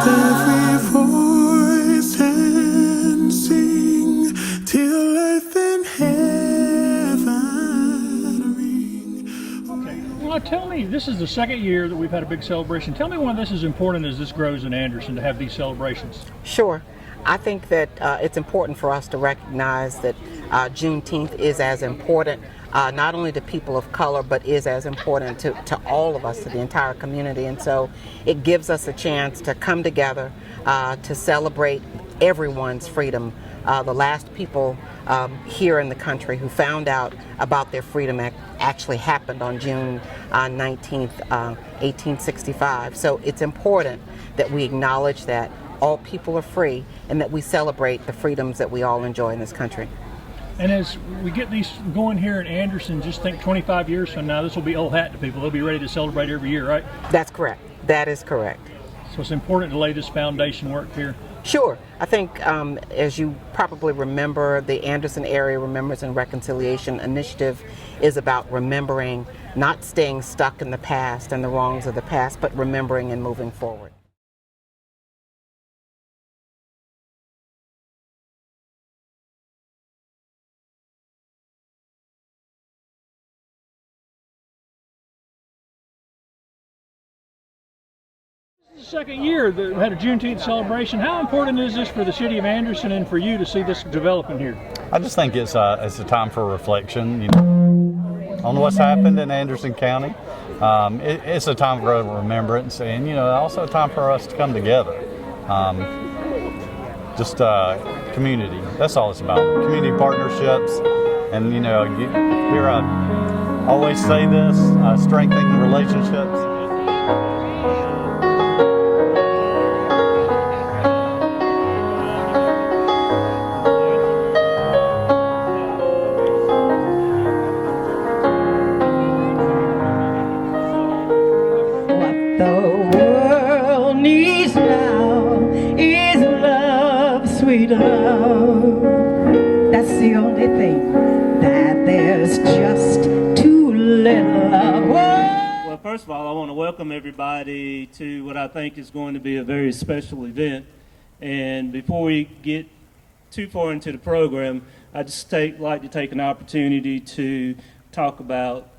every voice and sing till earth and heaven ring. Okay. Well, tell me, this is the second year that we've had a big celebration. Tell me why this is important as this grows in Anderson to have these celebrations. Sure. I think that it's important for us to recognize that Juneteenth is as important not only to people of color, but is as important to all of us, to the entire community. And so it gives us a chance to come together to celebrate everyone's freedom. The last people here in the country who found out about their freedom actually happened on June 19th, 1865. So it's important that we acknowledge that all people are free and that we celebrate the freedoms that we all enjoy in this country. And as we get these going here in Anderson, just think 25 years from now, this will be old hat to people. They'll be ready to celebrate every year, right? That's correct. That is correct. So it's important to lay this foundation work here. Sure. I think, as you probably remember, the Anderson Area Remembrance and Reconciliation Initiative is about remembering, not staying stuck in the past and the wrongs of the past, but remembering and moving forward. Second year that we had a Juneteenth celebration. How important is this for the city of Anderson and for you to see this developing here? I just think it's a time for reflection, on what's happened in Anderson County. It's a time for remembrance, and also a time for us to come together. Community. That's all it's about. Community partnerships, and here I always say this: strengthening relationships. Love. That's the only thing, that there's just too little love. Well, first of all, I want to welcome everybody to what I think is going to be a very special event. And before we get too far into the program, I just like to take an opportunity to talk about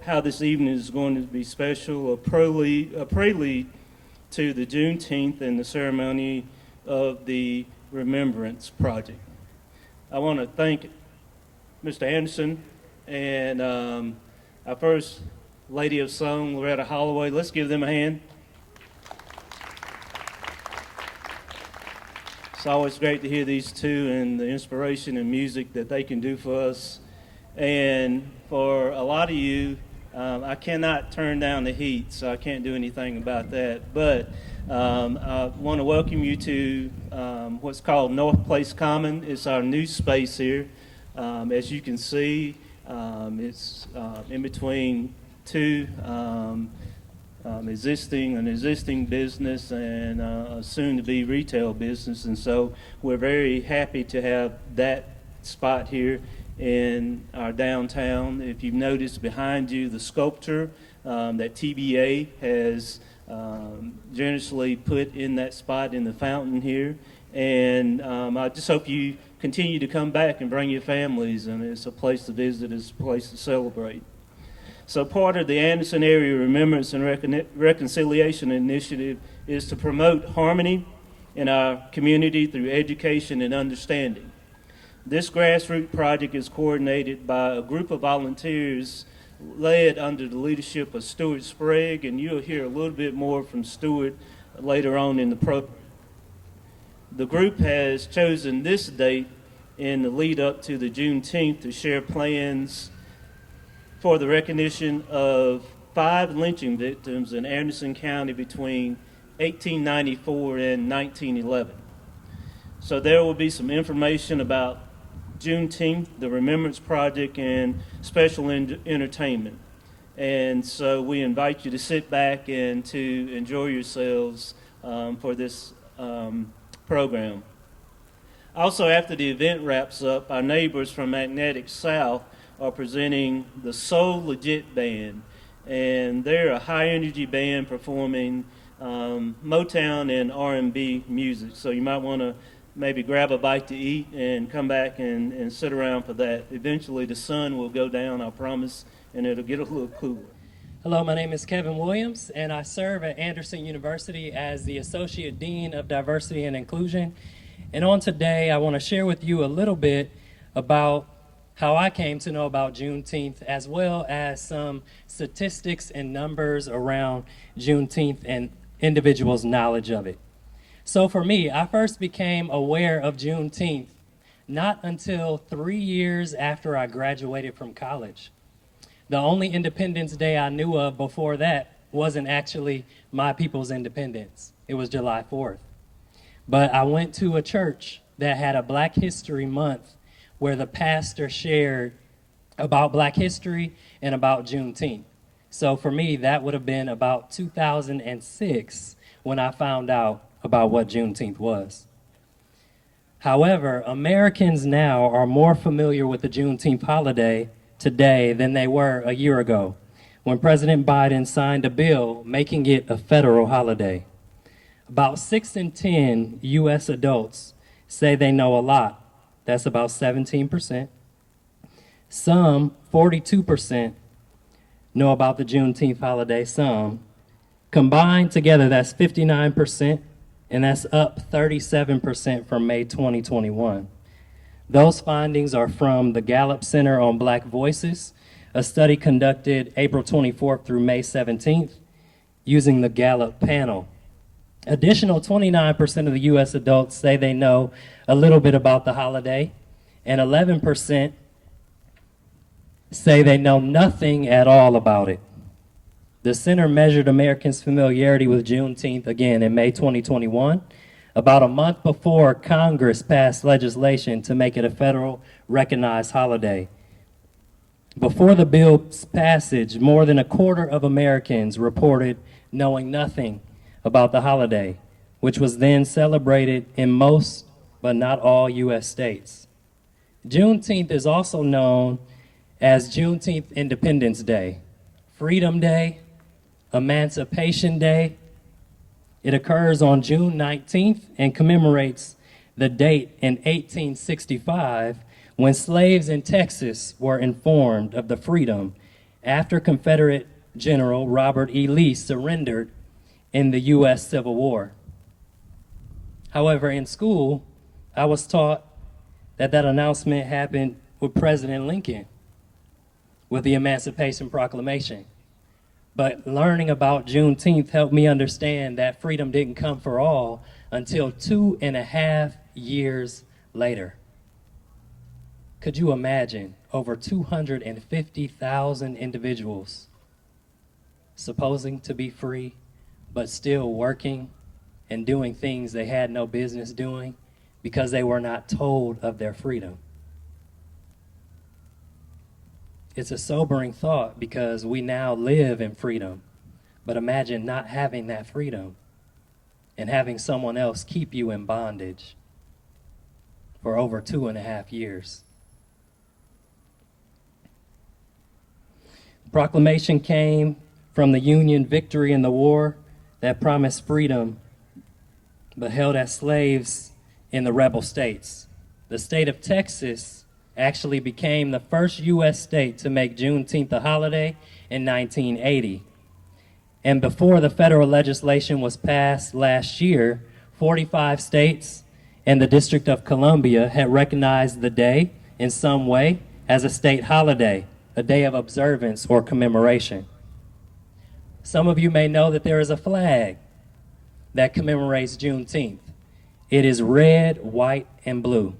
how this evening is going to be special, a prelude to the Juneteenth and the ceremony of the Remembrance Project. I want to thank Mr. Anderson and our first Lady of Song, Loretta Holloway. Let's give them a hand. It's always great to hear these two and the inspiration and music that they can do for us. And for a lot of you, I cannot turn down the heat, so I can't do anything about that. But I want to welcome you to what's called North Place Common. It's our new space here. As you can see, it's in between two existing business and a soon-to-be retail business, and so we're very happy to have that spot here in our downtown. If you've noticed behind you, the sculpture that TBA has generously put in that spot in the fountain here, and I just hope you continue to come back and bring your families, and it's a place to visit, it's a place to celebrate. So part of the Anderson Area Remembrance and Reconciliation Initiative is to promote harmony in our community through education and understanding. This grassroots project is coordinated by a group of volunteers led under the leadership of Stuart Sprague, and you'll hear a little bit more from Stuart later on in the program. The group has chosen this date in the lead up to the Juneteenth to share plans for the recognition of 5 lynching victims in Anderson County between 1894 and 1911. So there will be some information about Juneteenth, the Remembrance Project, and special entertainment. And so we invite you to sit back and to enjoy yourselves for this program. Also, after the event wraps up, our neighbors from Magnetic South are presenting the Soul Legit Band. And they're a high-energy band performing Motown and R&B music. So you might want to maybe grab a bite to eat and come back and sit around for that. Eventually the sun will go down, I promise, and it'll get a little cooler. Hello, my name is Kevin Williams, and I serve at Anderson University as the Associate Dean of Diversity and Inclusion. And on today, I want to share with you a little bit about how I came to know about Juneteenth, as well as some statistics and numbers around Juneteenth and individuals' knowledge of it. So for me, I first became aware of Juneteenth not until 3 years after I graduated from college. The only Independence Day I knew of before that wasn't actually my people's independence. It was July 4th. But I went to a church that had a Black History Month where the pastor shared about Black history and about Juneteenth. So for me, that would have been about 2006 when I found out about what Juneteenth was. However, Americans now are more familiar with the Juneteenth holiday today than they were a year ago, when President Biden signed a bill making it a federal holiday. About 6 in 10 U.S. adults say they know a lot. That's about 17%. Some, 42%, know about the Juneteenth holiday. Some. Combined together, that's 59%, and that's up 37% from May 2021. Those findings are from the Gallup Center on Black Voices, a study conducted April 24th through May 17th using the Gallup panel. Additional 29% of the U.S. adults say they know a little bit about the holiday, and 11% say they know nothing at all about it. The center measured Americans' familiarity with Juneteenth again in May 2021, about a month before Congress passed legislation to make it a federal recognized holiday. Before the bill's passage, more than a quarter of Americans reported knowing nothing about the holiday, which was then celebrated in most but not all U.S. states. Juneteenth is also known as Juneteenth Independence Day, Freedom Day, Emancipation Day. It occurs on June 19th and commemorates the date in 1865 when slaves in Texas were informed of the freedom after Confederate General Robert E. Lee surrendered in the U.S. Civil War. However, in school, I was taught that announcement happened with President Lincoln with the Emancipation Proclamation. But learning about Juneteenth helped me understand that freedom didn't come for all until 2.5 years later. Could you imagine over 250,000 individuals supposing to be free, but still working and doing things they had no business doing because they were not told of their freedom? It's a sobering thought because we now live in freedom, but imagine not having that freedom and having someone else keep you in bondage for over 2.5 years. The proclamation came from the Union victory in the war that promised freedom, but held as slaves in the rebel states. The state of Texas actually became the first U.S. state to make Juneteenth a holiday in 1980. And before the federal legislation was passed last year, 45 states and the District of Columbia had recognized the day in some way as a state holiday, a day of observance or commemoration. Some of you may know that there is a flag that commemorates Juneteenth. It is red, white, and blue.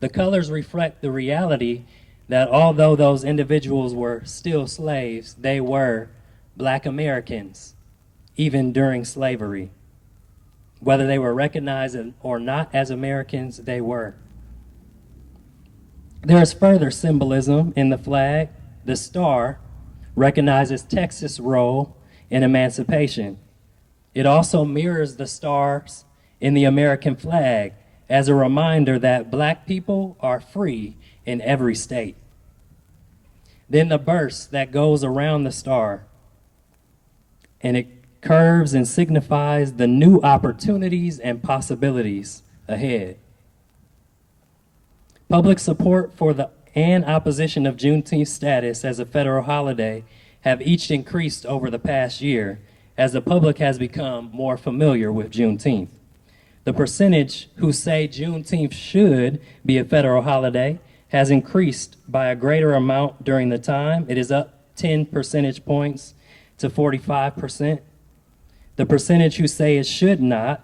The colors reflect the reality that although those individuals were still slaves, they were Black Americans, even during slavery. Whether they were recognized or not as Americans, they were. There is further symbolism in the flag. The star recognizes Texas' role in emancipation. It also mirrors the stars in the American flag as a reminder that Black people are free in every state. Then the burst that goes around the star, and it curves and signifies the new opportunities and possibilities ahead. Public support for and opposition of Juneteenth status as a federal holiday have each increased over the past year as the public has become more familiar with Juneteenth. The percentage who say Juneteenth should be a federal holiday has increased by a greater amount during the time. It is up 10 percentage points to 45%. The percentage who say it should not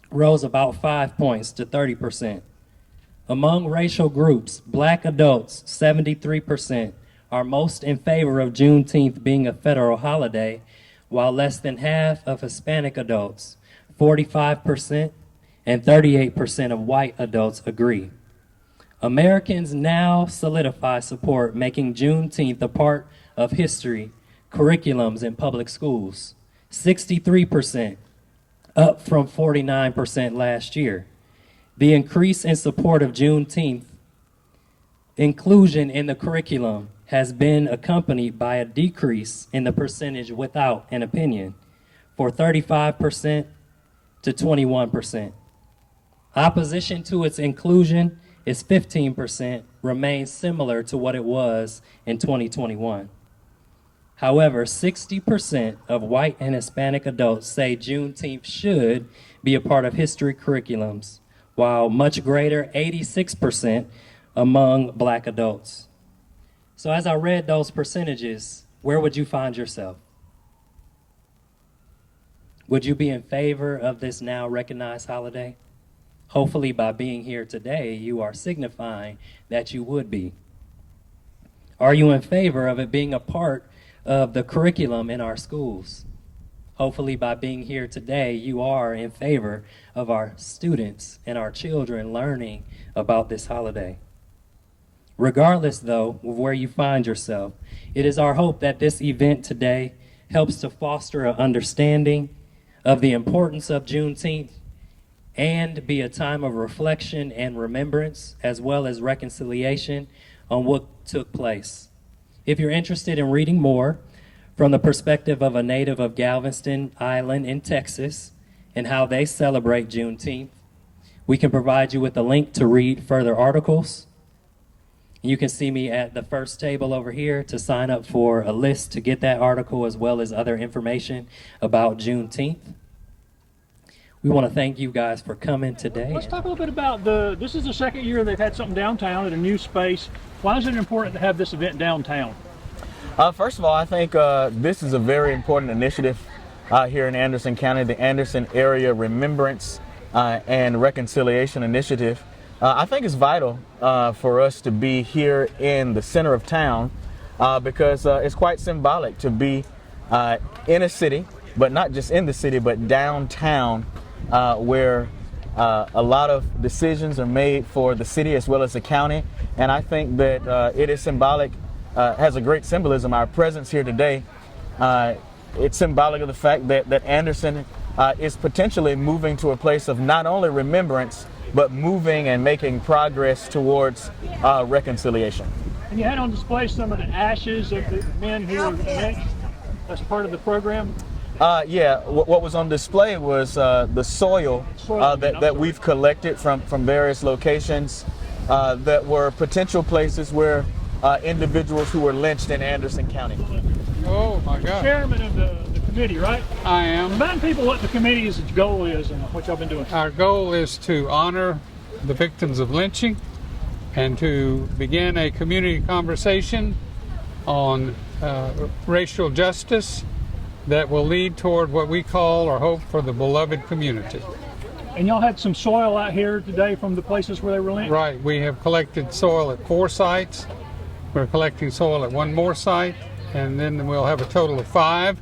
rose about 5 points to 30%. Among racial groups, Black adults, 73%, are most in favor of Juneteenth being a federal holiday, while less than half of Hispanic adults, 45%, and 38% of white adults agree. Americans now solidify support making Juneteenth a part of history, curriculums in public schools, 63%, up from 49% last year. The increase in support of Juneteenth inclusion in the curriculum has been accompanied by a decrease in the percentage without an opinion, for 35% to 21%. Opposition to its inclusion is 15%, remains similar to what it was in 2021. However, 60% of white and Hispanic adults say Juneteenth should be a part of history curriculums, while much greater, 86%, among Black adults. So as I read those percentages, where would you find yourself? Would you be in favor of this now recognized holiday? Hopefully by being here today, you are signifying that you would be. Are you in favor of it being a part of the curriculum in our schools? Hopefully by being here today, you are in favor of our students and our children learning about this holiday. Regardless, though, of where you find yourself, it is our hope that this event today helps to foster an understanding of the importance of Juneteenth and be a time of reflection and remembrance, as well as reconciliation on what took place. If you're interested in reading more from the perspective of a native of Galveston Island in Texas and how they celebrate Juneteenth, we can provide you with a link to read further articles. You can see me at the first table over here to sign up for a list to get that article as well as other information about Juneteenth. We want to thank you guys for coming today. Let's talk a little bit about this is the second year they've had something downtown at a new space. Why is it important to have this event downtown? First of all, I think this is a very important initiative here in Anderson County, the Anderson Area Remembrance and Reconciliation Initiative. I think it's vital for us to be here in the center of town because it's quite symbolic to be in a city, but not just in the city, but downtown where a lot of decisions are made for the city as well as the county. And I think that it is symbolic, has a great symbolism. Our presence here today, it's symbolic of the fact that Anderson is potentially moving to a place of not only remembrance, but moving and making progress towards reconciliation. And you had on display some of the ashes of the men who were lynched as part of the program. Yeah, what was on display was the soil that we've collected from various locations that were potential places where individuals who were lynched in Anderson County. Oh my God. Chairman of the committee, right? I am. Remind people what the committee's goal is and what y'all been doing. Our goal is to honor the victims of lynching and to begin a community conversation on racial justice that will lead toward what we call or hope for the beloved community. And y'all had some soil out here today from the places where they were lynched? Right. We have collected soil at 4 sites. We're collecting soil at 1 more site, and then we'll have a total of 5.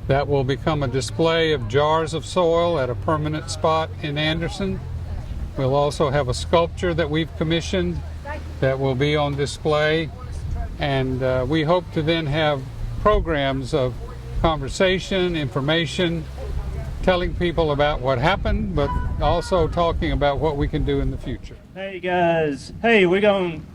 That will become a display of jars of soil at a permanent spot in Anderson. We'll also have a sculpture that we've commissioned that will be on display. And we hope to then have programs of conversation, information, telling people about what happened, but also talking about what we can do in the future. Hey guys, hey, we're going to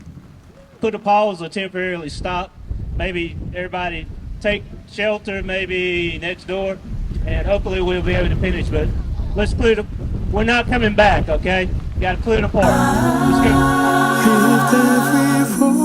put a pause or temporarily stop. Maybe everybody take shelter, maybe next door. and hopefully we'll be able to finish. But let's clear the. We're not coming back, okay? Got to clear it apart. Let's go. Lift every voice